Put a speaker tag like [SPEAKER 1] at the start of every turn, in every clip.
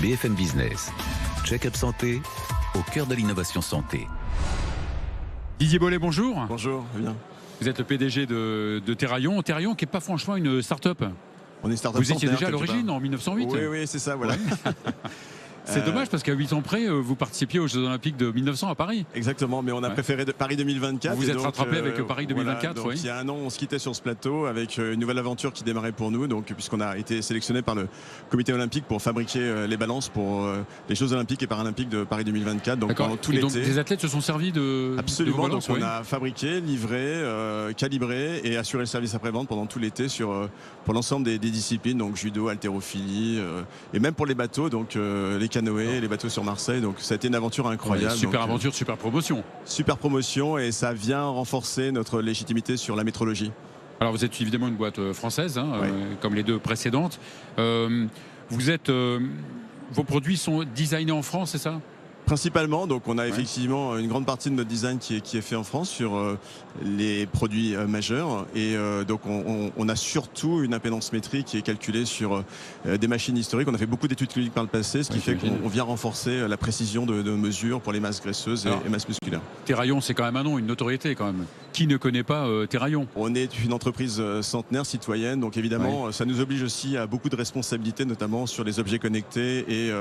[SPEAKER 1] BFM Business. Check-up santé, au cœur de l'innovation santé.
[SPEAKER 2] Didier Bollet, bonjour.
[SPEAKER 3] Bonjour, bien.
[SPEAKER 2] Vous êtes le PDG de Terraillon. Terraillon qui n'est pas franchement une start-up.
[SPEAKER 3] On est une start-up.
[SPEAKER 2] Vous étiez déjà à l'origine en 1908.
[SPEAKER 3] Oui, c'est ça, voilà.
[SPEAKER 2] Ouais. C'est dommage parce qu'à 8 ans près, vous participiez aux Jeux Olympiques de 1900 à Paris.
[SPEAKER 3] Exactement, mais on a préféré Paris 2024.
[SPEAKER 2] Vous vous êtes rattrapé avec Paris 2024.
[SPEAKER 3] Voilà, donc il y a un an, on se quittait sur ce plateau avec une nouvelle aventure qui démarrait pour nous. Donc, puisqu'on a été sélectionné par le Comité olympique pour fabriquer les balances pour les Jeux Olympiques et Paralympiques de Paris 2024. Donc, pendant tout l'été.
[SPEAKER 2] Donc, les athlètes se sont servis de.
[SPEAKER 3] Absolument.
[SPEAKER 2] De vos balances,
[SPEAKER 3] donc, on a fabriqué, livré, calibré et assuré le service après-vente pendant tout l'été pour l'ensemble des disciplines, donc judo, haltérophilie et même pour les bateaux, donc les canoës, les bateaux sur Marseille. Donc ça a été une aventure incroyable.
[SPEAKER 2] Ouais, super aventure, super promotion.
[SPEAKER 3] Super promotion, et ça vient renforcer notre légitimité sur la métrologie.
[SPEAKER 2] Alors vous êtes évidemment une boîte française, comme les deux précédentes. Vos produits sont designés en France, c'est ça ?
[SPEAKER 3] Principalement, donc on a effectivement une grande partie de notre design qui est fait en France sur les produits majeurs, et donc on a surtout une impédance métrique qui est calculée sur des machines historiques. On a fait beaucoup d'études cliniques par le passé, ce qui fait qu'on vient renforcer la précision de mesures pour les masses graisseuses et masses musculaires.
[SPEAKER 2] Terraillon, c'est quand même un nom, une notoriété quand même. Qui ne connaît pas Terraillon ?
[SPEAKER 3] On est une entreprise centenaire, citoyenne, donc évidemment ça nous oblige aussi à beaucoup de responsabilités, notamment sur les objets connectés, et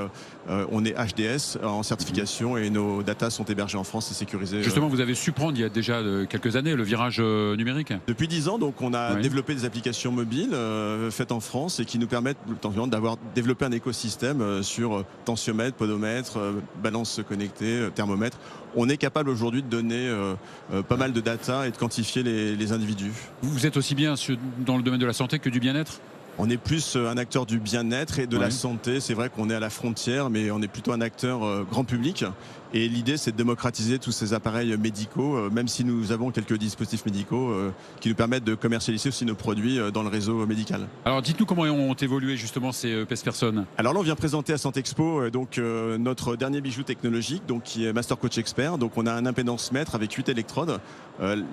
[SPEAKER 3] on est HDS en certification. Et nos datas sont hébergées en France et sécurisées.
[SPEAKER 2] Justement, vous avez su prendre il y a déjà quelques années le virage numérique.
[SPEAKER 3] Depuis 10 ans, donc on a développé des applications mobiles faites en France et qui nous permettent d'avoir développé un écosystème sur tensiomètre, podomètre, balance connectée, thermomètre. On est capable aujourd'hui de donner pas mal de data et de quantifier les individus.
[SPEAKER 2] Vous êtes aussi bien dans le domaine de la santé que du bien-être ?
[SPEAKER 3] On est plus un acteur du bien-être et de la santé. C'est vrai qu'on est à la frontière, mais on est plutôt un acteur grand public. Et l'idée, c'est de démocratiser tous ces appareils médicaux, même si nous avons quelques dispositifs médicaux qui nous permettent de commercialiser aussi nos produits dans le réseau médical.
[SPEAKER 2] Alors, dites-nous comment ont évolué justement ces PES-Personnes.
[SPEAKER 3] Alors là, on vient présenter à Santexpo notre dernier bijou technologique, donc qui est Master Coach Expert. Donc, on a un impédance mètre avec 8 électrodes.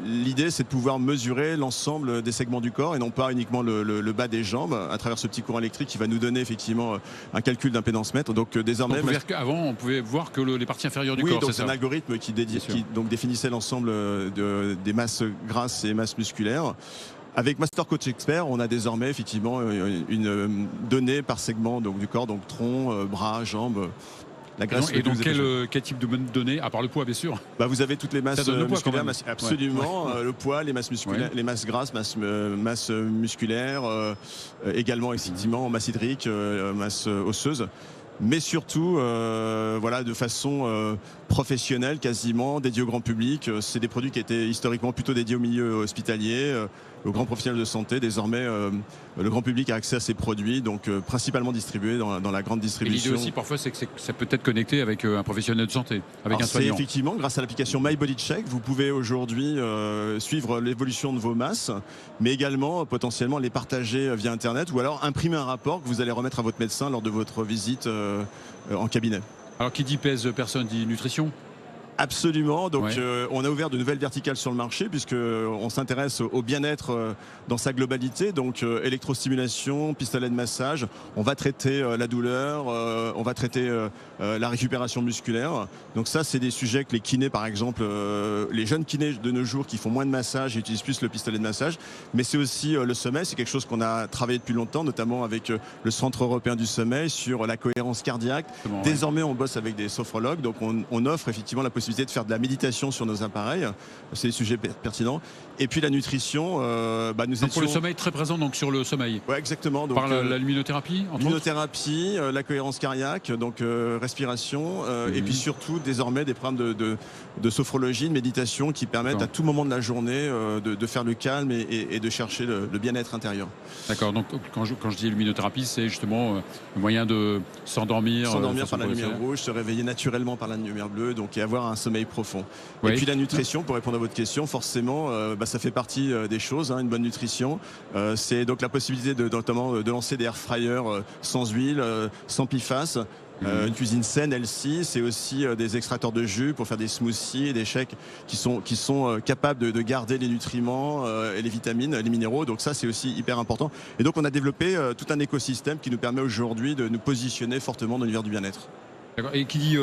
[SPEAKER 3] L'idée, c'est de pouvoir mesurer l'ensemble des segments du corps et non pas uniquement le bas des jambes, à travers ce petit courant électrique qui va nous donner effectivement un calcul d'impédance mètre. Donc désormais,
[SPEAKER 2] avant, on pouvait voir que les parties inférieures du corps.
[SPEAKER 3] Oui, donc c'est un algorithme qui donc définissait l'ensemble des masses grasses et masses musculaires. Avec Master Coach Expert, on a désormais effectivement une donnée par segment du corps, donc tronc, bras, jambes. La graisse.
[SPEAKER 2] Et donc quel type de données, à part le poids bien sûr?
[SPEAKER 3] Vous avez toutes les masses musculaires, absolument, le poids, les masses musculaires, les masses grasses, masse musculaire, également effectivement masse hydrique, masse osseuse. Mais surtout, de façon professionnelle, quasiment dédiée au grand public. C'est des produits qui étaient historiquement plutôt dédiés au milieu hospitalier, aux grands professionnels de santé. Désormais, le grand public a accès à ces produits, donc principalement distribués dans la grande distribution.
[SPEAKER 2] Et l'idée aussi, parfois, c'est que ça peut être connecté avec un professionnel de santé, avec un soignant.
[SPEAKER 3] C'est effectivement, grâce à l'application My Body Check, vous pouvez aujourd'hui suivre l'évolution de vos masses, mais également potentiellement les partager via Internet, ou alors imprimer un rapport que vous allez remettre à votre médecin lors de votre visite en cabinet.
[SPEAKER 2] Alors qui dit PES-Personne dit nutrition?
[SPEAKER 3] Absolument, donc on a ouvert de nouvelles verticales sur le marché puisqu'on s'intéresse au bien-être dans sa globalité, donc électrostimulation, pistolet de massage, on va traiter la douleur, on va traiter la récupération musculaire. Donc ça, c'est des sujets que les kinés, par exemple, les jeunes kinés de nos jours qui font moins de massage et utilisent plus le pistolet de massage, mais c'est aussi le sommeil, c'est quelque chose qu'on a travaillé depuis longtemps, notamment avec le Centre européen du sommeil sur la cohérence cardiaque. Désormais, on bosse avec des sophrologues, donc on offre effectivement la possibilité de faire de la méditation sur nos appareils, c'est des sujets pertinents. Et puis la nutrition,
[SPEAKER 2] pour le sommeil, très présent donc sur le sommeil.
[SPEAKER 3] Ouais, exactement. Donc,
[SPEAKER 2] par la luminothérapie,
[SPEAKER 3] luminothérapie, la cohérence cardiaque, donc respiration, et puis surtout désormais des programmes de sophrologie, de méditation qui permettent à tout moment de la journée de faire le calme et de chercher le bien-être intérieur.
[SPEAKER 2] D'accord. Donc quand je dis luminothérapie, c'est justement le moyen de s'endormir.
[SPEAKER 3] S'endormir par la lumière rouge, se réveiller naturellement par la lumière bleue, donc et avoir un sommeil profond. Et puis la nutrition, pour répondre à votre question, forcément, ça fait partie des choses, une bonne nutrition. C'est donc la possibilité notamment de lancer des air fryers sans huile, sans PFAS, Une cuisine saine, L6, c'est aussi des extracteurs de jus pour faire des smoothies et des shakes qui sont capables de garder les nutriments et les vitamines, les minéraux. Donc ça, c'est aussi hyper important. Et donc on a développé tout un écosystème qui nous permet aujourd'hui de nous positionner fortement dans l'univers du bien-être.
[SPEAKER 2] Et qui dit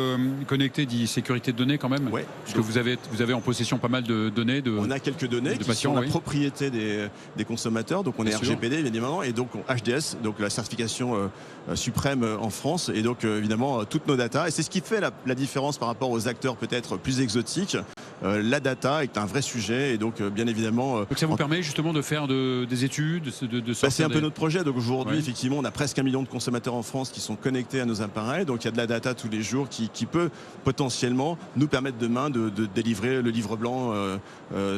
[SPEAKER 2] connecté dit sécurité de données quand même.
[SPEAKER 3] Ouais.
[SPEAKER 2] Parce que vous avez en possession pas mal de données.
[SPEAKER 3] On a quelques données qui sont la propriété des consommateurs. Donc on est RGPD évidemment et donc HDS, donc la certification suprême en France. Et donc évidemment toutes nos datas. Et c'est ce qui fait la différence par rapport aux acteurs peut-être plus exotiques. La data est un vrai sujet et donc bien évidemment.
[SPEAKER 2] Donc ça vous permet justement de faire des études, de
[SPEAKER 3] c'est un peu notre projet. Donc aujourd'hui effectivement on a presque 1 million de consommateurs en France qui sont connectés à nos appareils. Donc il y a de la data tous les jours qui peut potentiellement nous permettre demain de délivrer le livre blanc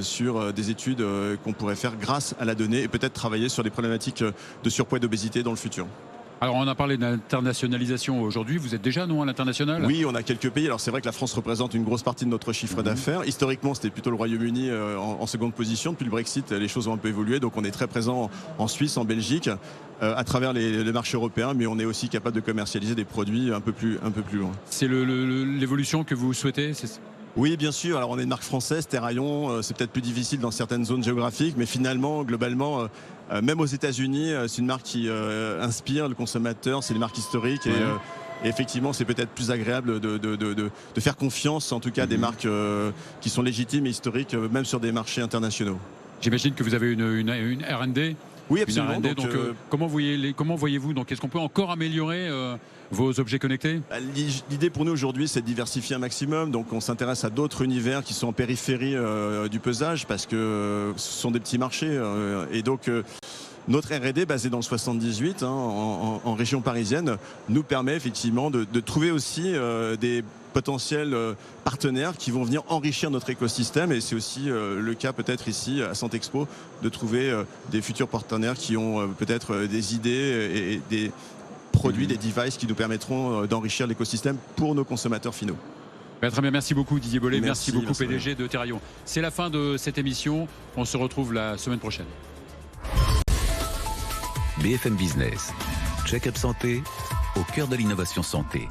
[SPEAKER 3] sur des études qu'on pourrait faire grâce à la donnée et peut-être travailler sur des problématiques de surpoids et d'obésité dans le futur.
[SPEAKER 2] Alors on a parlé d'internationalisation aujourd'hui, vous êtes déjà à l'international ?
[SPEAKER 3] Oui, on a quelques pays. Alors c'est vrai que la France représente une grosse partie de notre chiffre d'affaires. Historiquement c'était plutôt le Royaume-Uni en seconde position. Depuis le Brexit les choses ont un peu évolué, donc on est très présent en Suisse, en Belgique, à travers les marchés européens, mais on est aussi capable de commercialiser des produits un peu plus loin.
[SPEAKER 2] C'est l'évolution que vous souhaitez ?
[SPEAKER 3] Oui, bien sûr. Alors on est une marque française, Terraillon, c'est peut-être plus difficile dans certaines zones géographiques, mais finalement, globalement, même aux États-Unis, c'est une marque qui inspire le consommateur, c'est une marque historique et effectivement, c'est peut-être plus agréable de faire confiance, en tout cas, des marques qui sont légitimes et historiques, même sur des marchés internationaux.
[SPEAKER 2] J'imagine que vous avez une R&D.
[SPEAKER 3] Oui, absolument.
[SPEAKER 2] Donc, comment voyez-vous ? Donc, est-ce qu'on peut encore améliorer vos objets connectés ?
[SPEAKER 3] L'idée pour nous aujourd'hui, c'est de diversifier un maximum. Donc, on s'intéresse à d'autres univers qui sont en périphérie du pesage parce que ce sont des petits marchés. Et donc, notre R&D, basée dans le 78, en région parisienne, nous permet effectivement de trouver aussi des potentiels partenaires qui vont venir enrichir notre écosystème et c'est aussi le cas peut-être ici à Santexpo de trouver des futurs partenaires qui ont peut-être des idées et des produits, des devices qui nous permettront d'enrichir l'écosystème pour nos consommateurs finaux.
[SPEAKER 2] Très bien, merci beaucoup Didier Bollé, merci beaucoup
[SPEAKER 3] Vincent.
[SPEAKER 2] PDG de Terraillon. C'est la fin de cette émission, on se retrouve la semaine prochaine.
[SPEAKER 1] BFM Business, Check-up Santé, au cœur de l'innovation santé.